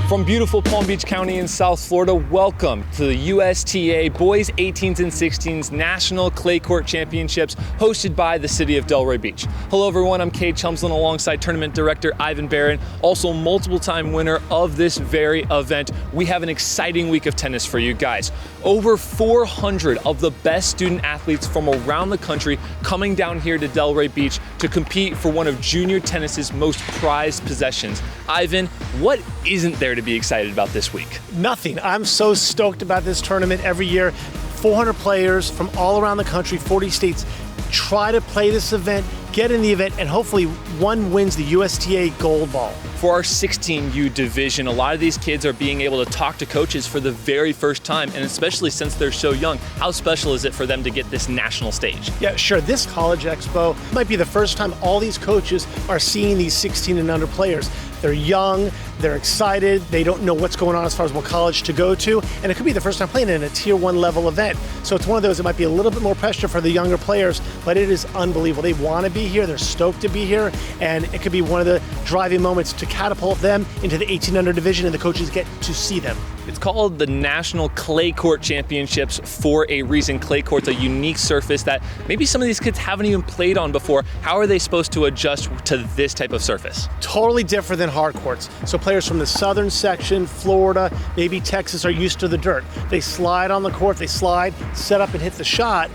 From beautiful Palm Beach County in South Florida, welcome to the USTA Boys 18s and 16s National Clay Court Championships hosted by the city of Delray Beach. Hello everyone, I'm Cade Chumslin alongside Tournament Director Ivan Barron, also multiple-time winner of this very event. We have an exciting week of tennis for you guys. Over 400 of the best student athletes from around the country coming down here to Delray Beach to compete for one of junior tennis's most prized possessions. Ivan, what isn't there to be excited about this week? Nothing. I'm so stoked about this tournament every year. 400 players from all around the country, 40 states, try to play this event, get in the event, and hopefully one wins the USTA gold ball. For our 16U division, a lot of these kids are being able to talk to coaches for the very first time, and especially since they're so young, how special is it for them to get this national stage? Yeah, sure. This College Expo might be the first time all these coaches are seeing these 16 and under players. They're young, they're excited, they don't know what's going on as far as what college to go to, and it could be the first time playing in a Tier 1 level event. So it's one of those that might be a little bit more pressure for the younger players, but it is unbelievable. They want to be here, they're stoked to be here, and it could be one of the driving moments to catapult them into the 18 under division, and the coaches get to see them. It's called the National Clay Court Championships for a reason. Clay court's a unique surface that maybe some of these kids haven't even played on before. How are they supposed to adjust to this type of surface? Totally different than hard courts. So players from the southern section, Florida, maybe Texas, are used to the dirt. They slide on the court, they slide, set up and hit the shot.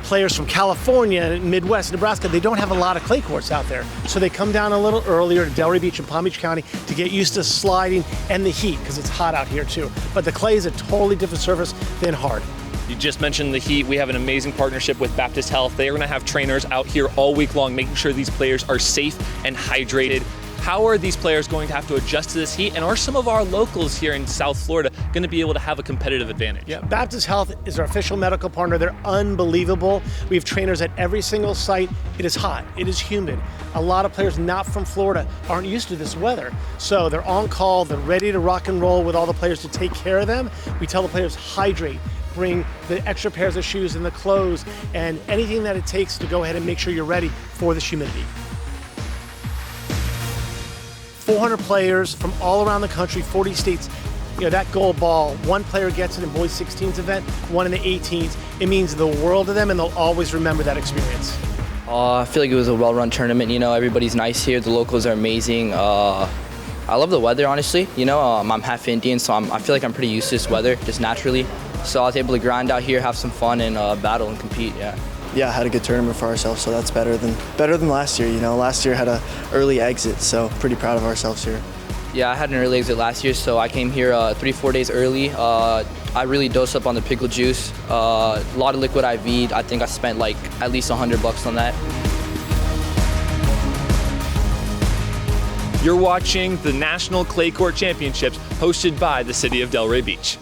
Players from California, Midwest, Nebraska, they don't have a lot of clay courts out there. So they come down a little earlier to Delray Beach and Palm Beach County to get used to sliding and the heat, because it's hot out here too. But the clay is a totally different surface than hard. You just mentioned the heat. We have an amazing partnership with Baptist Health. They are gonna have trainers out here all week long, making sure these players are safe and hydrated. How are these players going to have to adjust to this heat? And are some of our locals here in South Florida going to be able to have a competitive advantage? Yeah, Baptist Health is our official medical partner. They're unbelievable. We have trainers at every single site. It is hot, it is humid. A lot of players not from Florida aren't used to this weather. So they're on call, they're ready to rock and roll with all the players to take care of them. We tell the players, hydrate, bring the extra pairs of shoes and the clothes and anything that it takes to go ahead and make sure you're ready for this humidity. 400 players from all around the country, 40 states. You know, that gold ball, one player gets it in boys 16s event, one in the 18s. It means the world to them, and they'll always remember that experience. I feel like it was a well-run tournament. You know, everybody's nice here. The locals are amazing. I love the weather, honestly. You know, I'm half Indian, so I feel like I'm pretty used to this weather, just naturally. So I was able to grind out here, have some fun, and battle and compete, yeah. Yeah, had a good tournament for ourselves, so that's better than last year. You know, last year had an early exit, so pretty proud of ourselves here. Yeah, I had an early exit last year, so I came here 3-4 days early. I really dosed up on the pickle juice, a lot of liquid IV. I think I spent like at least $100 on that. You're watching the National Clay Court Championships hosted by the city of Delray Beach.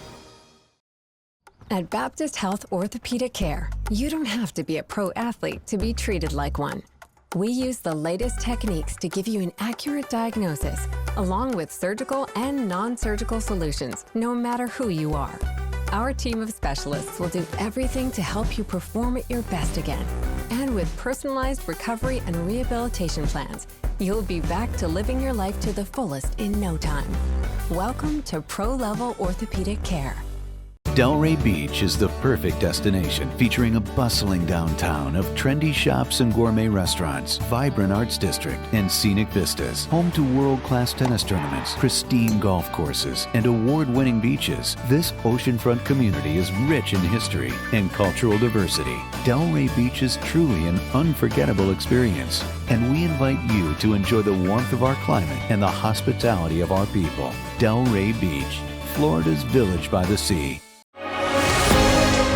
At Baptist Health Orthopedic Care, you don't have to be a pro athlete to be treated like one. We use the latest techniques to give you an accurate diagnosis, along with surgical and non-surgical solutions, no matter who you are. Our team of specialists will do everything to help you perform at your best again. And with personalized recovery and rehabilitation plans, you'll be back to living your life to the fullest in no time. Welcome to Pro-Level Orthopedic Care. Delray Beach is the perfect destination, featuring a bustling downtown of trendy shops and gourmet restaurants, vibrant arts district, and scenic vistas. Home to world-class tennis tournaments, pristine golf courses, and award-winning beaches, this oceanfront community is rich in history and cultural diversity. Delray Beach is truly an unforgettable experience, and we invite you to enjoy the warmth of our climate and the hospitality of our people. Delray Beach, Florida's village by the sea.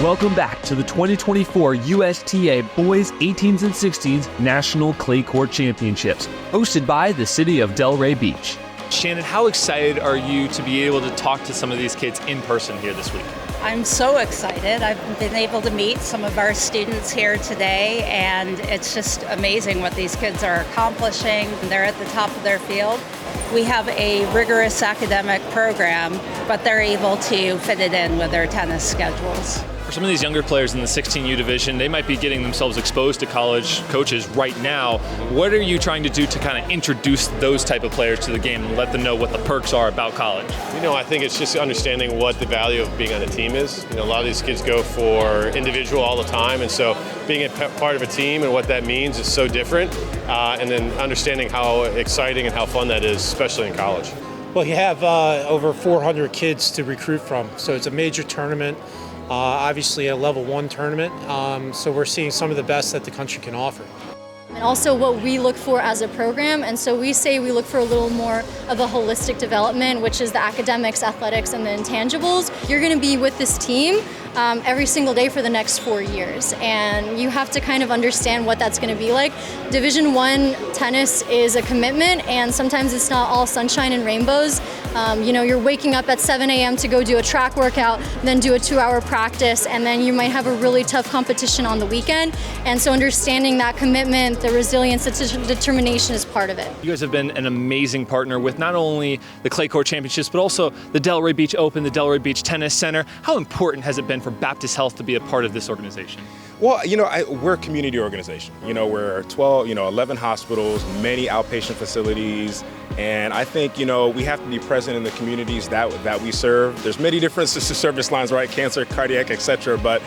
Welcome back to the 2024 USTA Boys 18s and 16s National Clay Court Championships, hosted by the city of Delray Beach. Shannon, how excited are you to be able to talk to some of these kids in person here this week? I'm so excited. I've been able to meet some of our students here today, and it's just amazing what these kids are accomplishing. They're at the top of their field. We have a rigorous academic program, but they're able to fit it in with their tennis schedules. For some of these younger players in the 16U division, they might be getting themselves exposed to college coaches right now. What are you trying to do to kind of introduce those type of players to the game and let them know what the perks are about college? I think it's just understanding what the value of being on a team is. A lot of these kids go for individual all the time, and so being a part of a team and what that means is so different, and then understanding how exciting and how fun that is, especially in college. Well, you have over 400 kids to recruit from, so it's a major tournament. Obviously a level 1 tournament, so we're seeing some of the best that the country can offer. And also what we look for as a program, and so we say we look for a little more of a holistic development, which is the academics, athletics, and the intangibles. You're going to be with this team every single day for the next 4 years, and you have to kind of understand what that's going to be like. Division I tennis is a commitment, and sometimes it's not all sunshine and rainbows. You're waking up at 7 a.m. to go do a track workout, then do a 2-hour practice, and then you might have a really tough competition on the weekend. And so understanding that commitment, the resilience, the determination is part of it. You guys have been an amazing partner with not only the Clay Court Championships, but also the Delray Beach Open, the Delray Beach Tennis Center. How important has it been for Baptist Health to be a part of this organization? Well, we're a community organization. We're 11 hospitals, many outpatient facilities, and I think, we have to be present in the communities that we serve. There's many different service lines, right? Cancer, cardiac, etc. But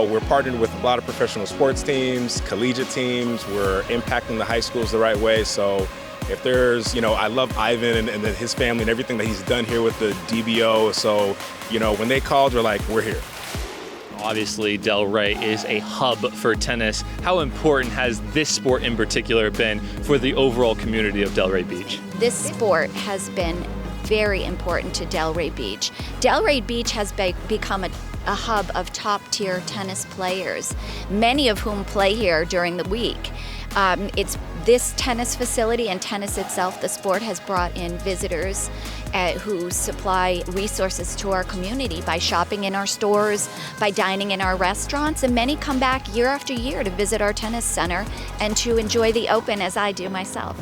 we're partnered with a lot of professional sports teams, collegiate teams. We're impacting the high schools the right way. So if there's, I love Ivan and his family and everything that he's done here with the DBO. So, when they called, we're like, we're here. Obviously, Delray is a hub for tennis. How important has this sport in particular been for the overall community of Delray Beach? This sport has been very important to Delray Beach. Delray Beach has become a hub of top-tier tennis players, many of whom play here during the week. It's this tennis facility and tennis itself, the sport has brought in visitors who supply resources to our community by shopping in our stores, by dining in our restaurants, and many come back year after year to visit our tennis center and to enjoy the Open as I do myself.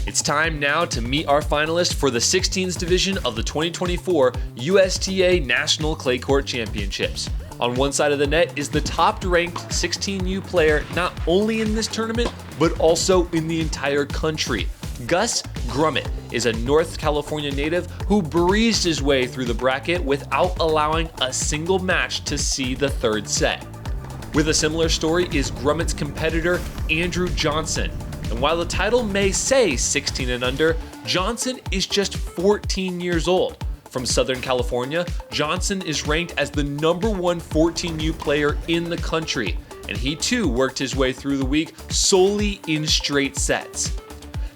It's time now to meet our finalists for the 16s division of the 2024 USTA National Clay Court Championships. On one side of the net is the top-ranked 16U player not only in this tournament, but also in the entire country. Gus Grummett is a North California native who breezed his way through the bracket without allowing a single match to see the third set. With a similar story is Grummett's competitor, Andrew Johnson. And while the title may say 16 and under, Johnson is just 14 years old. From Southern California, Johnson is ranked as the #1 14U player in the country, and he too worked his way through the week solely in straight sets.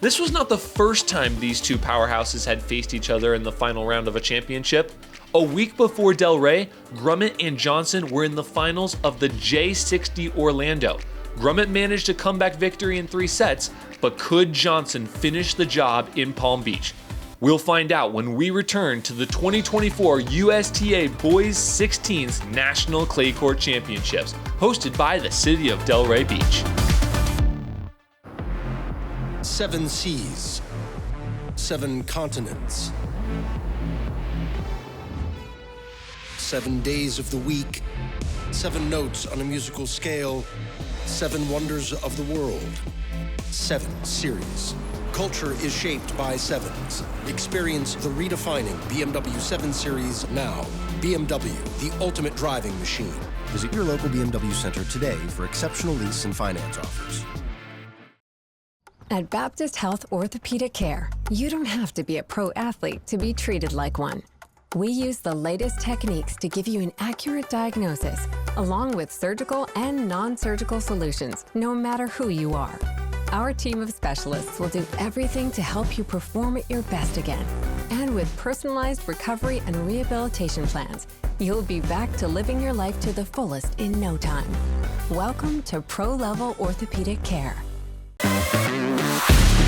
This was not the first time these two powerhouses had faced each other in the final round of a championship. A week before Delray, Grummett and Johnson were in the finals of the J60 Orlando. Grummett managed a comeback victory in 3 sets, but could Johnson finish the job in Palm Beach? We'll find out when we return to the 2024 USTA Boys 16s National Clay Court Championships, hosted by the city of Delray Beach. 7 seas, 7 continents, 7 days of the week, 7 notes on a musical scale, 7 wonders of the world, 7 series. Culture is shaped by 7s. Experience the redefining BMW 7 Series now. BMW, the ultimate driving machine. Visit your local BMW center today for exceptional lease and finance offers. At Baptist Health Orthopedic Care, you don't have to be a pro athlete to be treated like one. We use the latest techniques to give you an accurate diagnosis, along with surgical and non-surgical solutions, no matter who you are. Our team of specialists will do everything to help you perform at your best again. And with personalized recovery and rehabilitation plans, you'll be back to living your life to the fullest in no time. Welcome to Pro-Level Orthopedic Care.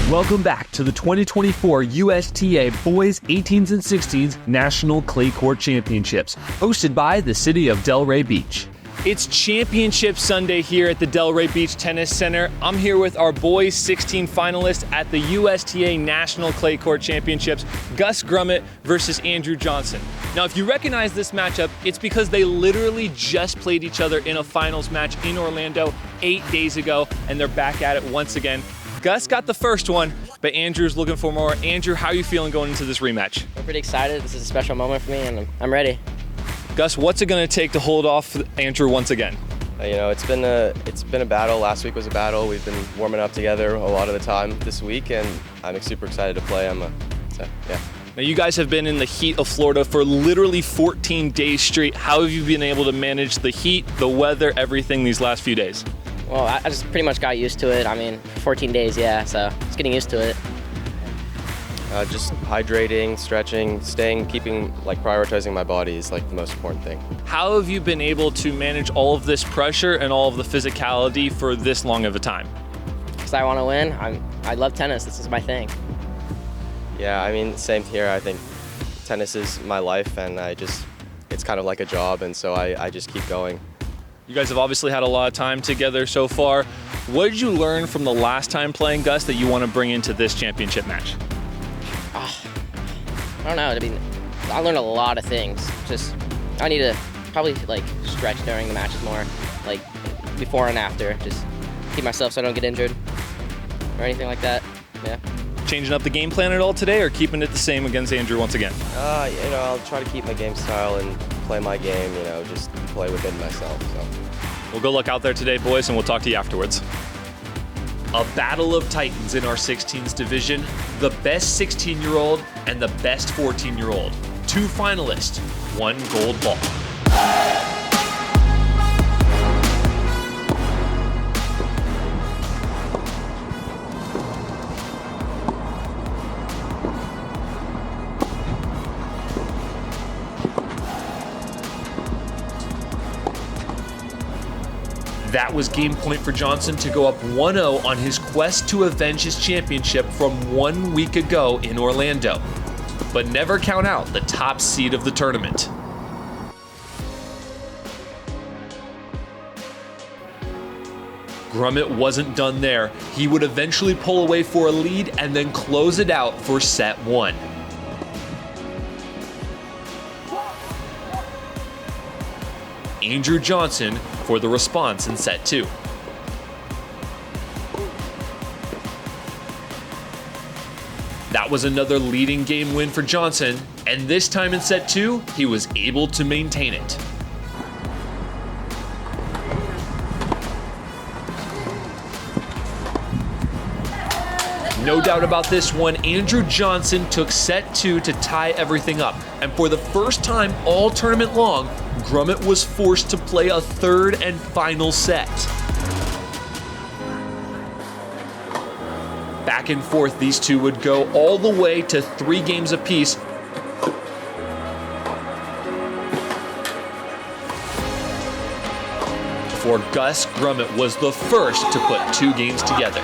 Welcome back to the 2024 USTA Boys 18s and 16s National Clay Court Championships, hosted by the city of Delray Beach. It's Championship Sunday here at the Delray Beach Tennis Center. I'm here with our boys 16 finalists at the USTA National Clay Court Championships, Gus Grummett versus Andrew Johnson. Now, if you recognize this matchup, it's because they literally just played each other in a finals match in Orlando 8 days ago, and they're back at it once again. Gus got the first one, but Andrew's looking for more. Andrew, how are you feeling going into this rematch? I'm pretty excited. This is a special moment for me, and I'm ready. Gus, what's it going to take to hold off Andrew once again? You know, it's been a battle. Last week was a battle. We've been warming up together a lot of the time this week, and I'm super excited to play. Yeah. Now, you guys have been in the heat of Florida for literally 14 days straight. How have you been able to manage the heat, the weather, everything these last few days? Well, I just pretty much got used to it. I mean, 14 days, yeah, so just getting used to it. Just hydrating, stretching, prioritizing my body is like the most important thing. How have you been able to manage all of this pressure and all of the physicality for this long of a time? Because I want to win. I love tennis. This is my thing. Yeah, I mean, same here. I think tennis is my life, and it's kind of like a job, and so I just keep going. You guys have obviously had a lot of time together so far. What did you learn from the last time playing, Gus, that you want to bring into this championship match? I don't know. I mean, I learned a lot of things. I need to probably stretch during the matches more, like before and after. Just keep myself so I don't get injured or anything like that. Yeah. Changing up the game plan at all today, or keeping it the same against Andrew once again? I'll try to keep my game style and play my game. Just play within myself. So. Well, good luck out there today, boys, and we'll talk to you afterwards. A battle of titans in our 16s division, the best 16-year-old and the best 14-year-old. 2 finalists, 1 gold ball. That was game point for Johnson to go up 1-0 on his quest to avenge his championship from 1 week ago in Orlando. But never count out the top seed of the tournament. Grummett wasn't done there. He would eventually pull away for a lead and then close it out for set 1. Andrew Johnson for the response in set 2. That was another leading game win for Johnson, and this time in set 2, he was able to maintain it. No doubt about this one, Andrew Johnson took set 2 to tie everything up, and for the first time all tournament long, Grummett was forced to play a third and final set. Back and forth, these two would go all the way to 3 games apiece. Before Gus Grummett was the first to put 2 games together.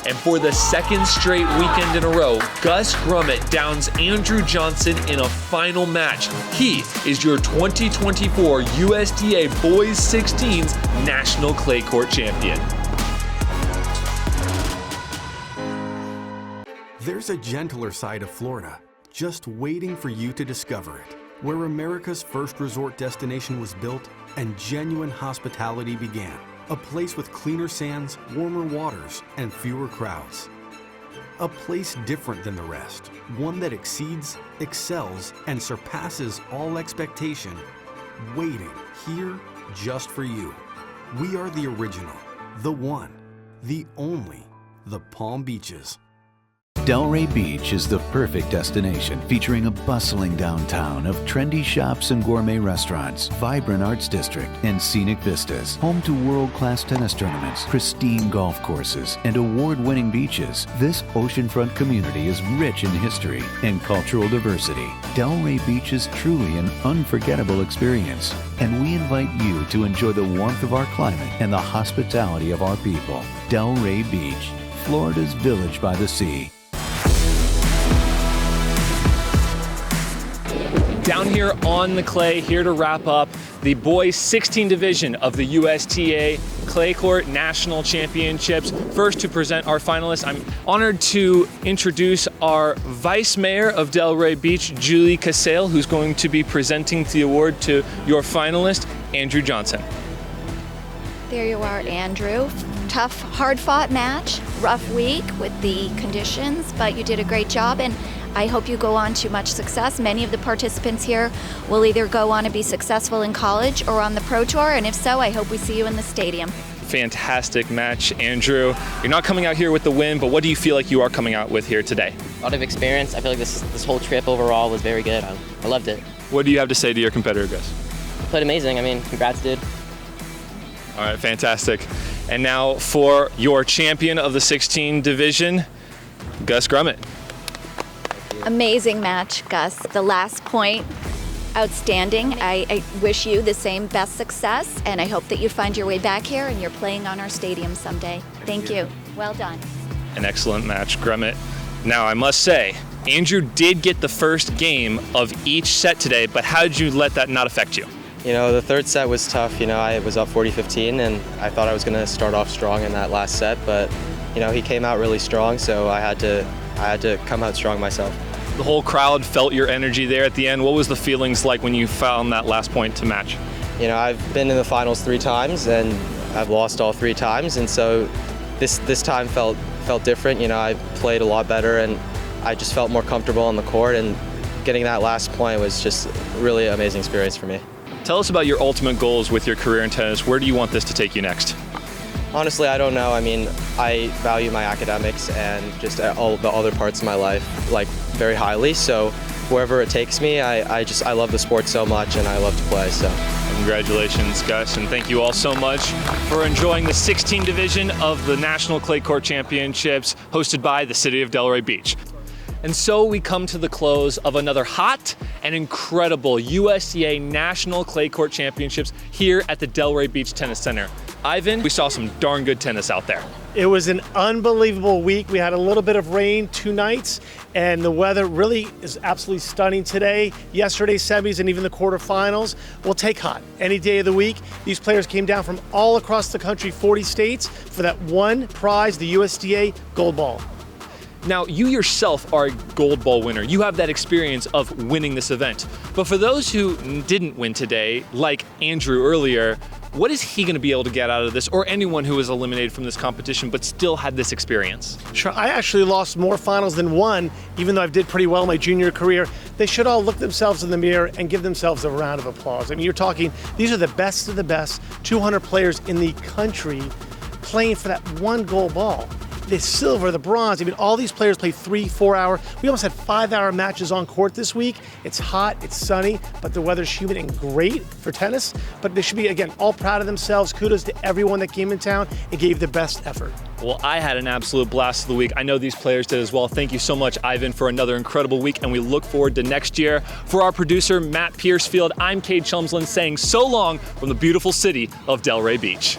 And for the second straight weekend in a row, Gus Grummett downs Andrew Johnson in a final match. He is your 2024 USTA Boys 16s National Clay Court Champion. There's a gentler side of Florida, just waiting for you to discover it, where America's first resort destination was built and genuine hospitality began. A place with cleaner sands, warmer waters, and fewer crowds. A place different than the rest, one that exceeds, excels, and surpasses all expectation, waiting here just for you. We are the original, the one, the only, the Palm Beaches. Delray Beach is the perfect destination, featuring a bustling downtown of trendy shops and gourmet restaurants, vibrant arts district, and scenic vistas. Home to world-class tennis tournaments, pristine golf courses, and award-winning beaches, this oceanfront community is rich in history and cultural diversity. Delray Beach is truly an unforgettable experience, and we invite you to enjoy the warmth of our climate and the hospitality of our people. Delray Beach, Florida's village by the sea. Down here on the clay, here to wrap up the boys 16 division of the USTA Clay Court National Championships. First, to present our finalists, I'm honored to introduce our Vice Mayor of Delray Beach, Julie Casale, who's going to be presenting the award to your finalist, Andrew Johnson. There you are, Andrew. Tough, hard-fought match, rough week with the conditions, but you did a great job, and I hope you go on to much success. Many of the participants here will either go on to be successful in college or on the Pro Tour, and if so, I hope we see you in the stadium. Fantastic match, Andrew. You're not coming out here with the win, but what do you feel like you are coming out with here today? A lot of experience. I feel like this whole trip overall was very good. I loved it. What do you have to say to your competitor, Gus? Played amazing. I mean, congrats, dude. All right, fantastic. And now for your champion of the 16 division, Gus Grummett. Amazing match, Gus. The last point, outstanding. I wish you the same best success, and I hope that you find your way back here and you're playing on our stadium someday. Thank you. Well done. An excellent match, Grummett. Now, I must say, Andrew did get the first game of each set today, but how did you let that not affect you? You know, the third set was tough. You know, I was up 40-15, and I thought I was going to start off strong in that last set, but, you know, he came out really strong, so I had to come out strong myself. The whole crowd felt your energy there at the end. What was the feelings like when you found that last point to match? You know, I've been in the finals 3 times, and I've lost all 3 times, and so this time felt different. You know, I played a lot better, and I just felt more comfortable on the court, and getting that last point was just really an amazing experience for me. Tell us about your ultimate goals with your career in tennis. Where do you want this to take you next? Honestly, I don't know. I mean, I value my academics and just all the other parts of my life like very highly. So wherever it takes me, I love the sport so much, and I love to play. So congratulations, Gus, and thank you all so much for enjoying the 16 division of the National Clay Court Championships hosted by the City of Delray Beach. And so we come to the close of another hot and incredible USTA National Clay Court Championships here at the Delray Beach Tennis Center. Ivan, we saw some darn good tennis out there. It was an unbelievable week. We had a little bit of rain 2 nights, and the weather really is absolutely stunning today. Yesterday's semis and even the quarterfinals will take hot any day of the week. These players came down from all across the country, 40 states, for that one prize, the USTA Gold Ball. Now, you yourself are a gold ball winner. You have that experience of winning this event. But for those who didn't win today, like Andrew earlier, what is he going to be able to get out of this, or anyone who was eliminated from this competition but still had this experience? Sure, I actually lost more finals than one, even though I did pretty well in my junior career. They should all look themselves in the mirror and give themselves a round of applause. I mean, you're talking, these are the best of the best, 200 players in the country playing for that one gold ball. The silver, the bronze, I mean, all these players play 3-4 hour. We almost had 5-hour matches on court this week. It's hot, it's sunny, but the weather's humid and great for tennis. But they should be, again, all proud of themselves. Kudos to everyone that came in town and gave their best effort. Well, I had an absolute blast of the week. I know these players did as well. Thank you so much, Ivan, for another incredible week, and we look forward to next year. For our producer, Matt Piercefield, I'm Cade Chumsland saying so long from the beautiful city of Delray Beach.